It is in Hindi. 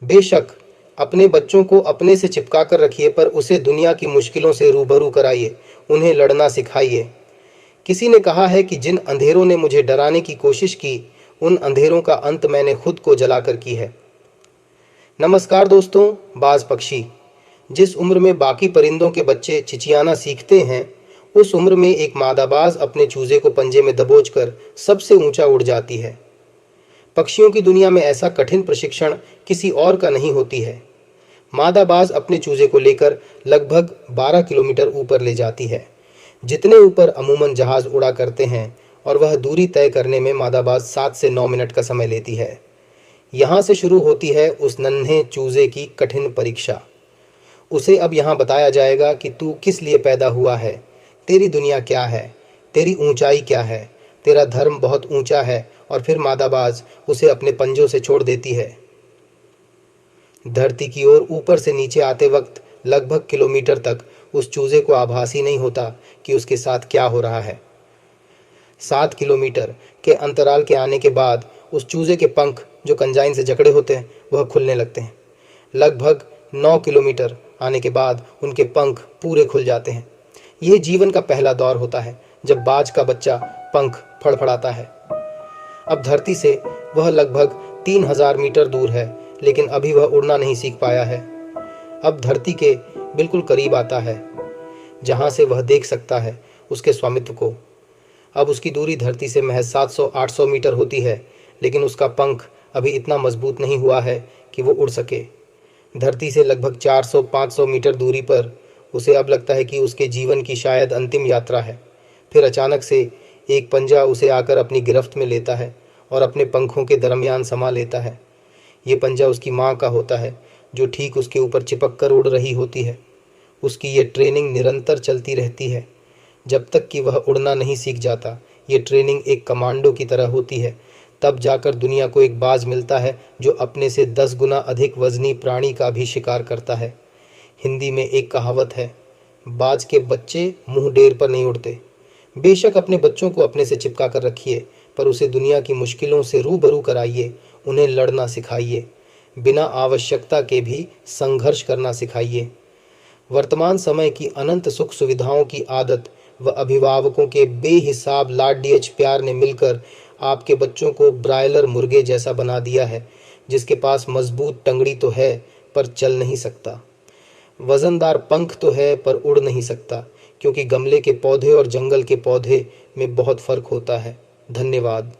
बेशक अपने बच्चों को अपने से चिपका कर रखिए, पर उसे दुनिया की मुश्किलों से रूबरू कराइए, उन्हें लड़ना सिखाइए। किसी ने कहा है कि जिन अंधेरों ने मुझे डराने की कोशिश की, उन अंधेरों का अंत मैंने खुद को जलाकर की है। नमस्कार दोस्तों, बाज पक्षी। जिस उम्र में बाकी परिंदों के बच्चे चिचियाना सीखते हैं, उस उम्र में एक मादाबाज अपने चूजे को पंजे में दबोचकर सबसे ऊंचा उड़ जाती है। पक्षियों की दुनिया में ऐसा कठिन प्रशिक्षण किसी और का नहीं होती है। मादाबाज अपने चूजे को लेकर लगभग 12 किलोमीटर ऊपर ले जाती है, जितने ऊपर अमूमन जहाज उड़ा करते हैं, और वह दूरी तय करने में मादाबाज 7 से 9 मिनट का समय लेती है। यहाँ से शुरू होती है उस नन्हे चूजे की कठिन परीक्षा। उसे अब यहाँ बताया जाएगा कि तू किस लिए पैदा हुआ है, तेरी दुनिया क्या है, तेरी ऊंचाई क्या है, तेरा धर्म बहुत ऊंचा है। और फिर मादाबाज उसे अपने पंजों से छोड़ देती है। धरती की ओर ऊपर से नीचे आते वक्त लगभग किलोमीटर तक उस चूजे को आभास ही नहीं होता कि उसके साथ क्या हो रहा है। 7 किलोमीटर के अंतराल के आने के बाद उस चूजे के पंख, जो कंजाइन से जकड़े होते हैं, वह खुलने लगते हैं। लगभग 9 किलोमीटर आने के बाद उनके पंख पूरे खुल जाते हैं। यह जीवन का पहला दौर होता है, जब बाज का बच्चा पंख फड़फड़ाता है। अब धरती से वह लगभग 3000 मीटर दूर है, लेकिन अभी वह उड़ना नहीं सीख पाया है। अब धरती के बिल्कुल करीब आता है, जहाँ से वह देख सकता है उसके स्वामित्व को। अब उसकी दूरी धरती से महज 700-800 मीटर होती है, लेकिन उसका पंख अभी इतना मजबूत नहीं हुआ है कि वो उड़ सके। धरती से लगभग 400-500 मीटर दूरी पर उसे अब लगता है कि उसके जीवन की शायद अंतिम यात्रा है। फिर अचानक से एक पंजा उसे आकर अपनी गिरफ्त में लेता है और अपने पंखों के दरमियान समा लेता है। ये पंजा उसकी माँ का होता है, जो ठीक उसके ऊपर चिपक कर उड़ रही होती है। उसकी ये ट्रेनिंग निरंतर चलती रहती है, जब तक कि वह उड़ना नहीं सीख जाता। ये ट्रेनिंग एक कमांडो की तरह होती है। तब जाकर दुनिया को एक बाज मिलता है, जो अपने से 10 गुना अधिक वजनी प्राणी का भी शिकार करता है। हिंदी में एक कहावत है, बाज के बच्चे मुंह डेर पर नहीं उड़ते। बेशक अपने बच्चों को अपने से चिपका कर रखिए, पर उसे दुनिया की मुश्किलों से रूबरू कराइए, उन्हें लड़ना सिखाइए, बिना आवश्यकता के भी संघर्ष करना सिखाइए। वर्तमान समय की अनंत सुख सुविधाओं की आदत व अभिभावकों के बेहिसाब लाड प्यार ने मिलकर आपके बच्चों को ब्रायलर मुर्गे जैसा बना दिया है, जिसके पास मजबूत टंगड़ी तो है पर चल नहीं सकता, वजनदार पंख तो है पर उड़ नहीं सकता, क्योंकि गमले के पौधे और जंगल के पौधे में बहुत फर्क होता है। धन्यवाद।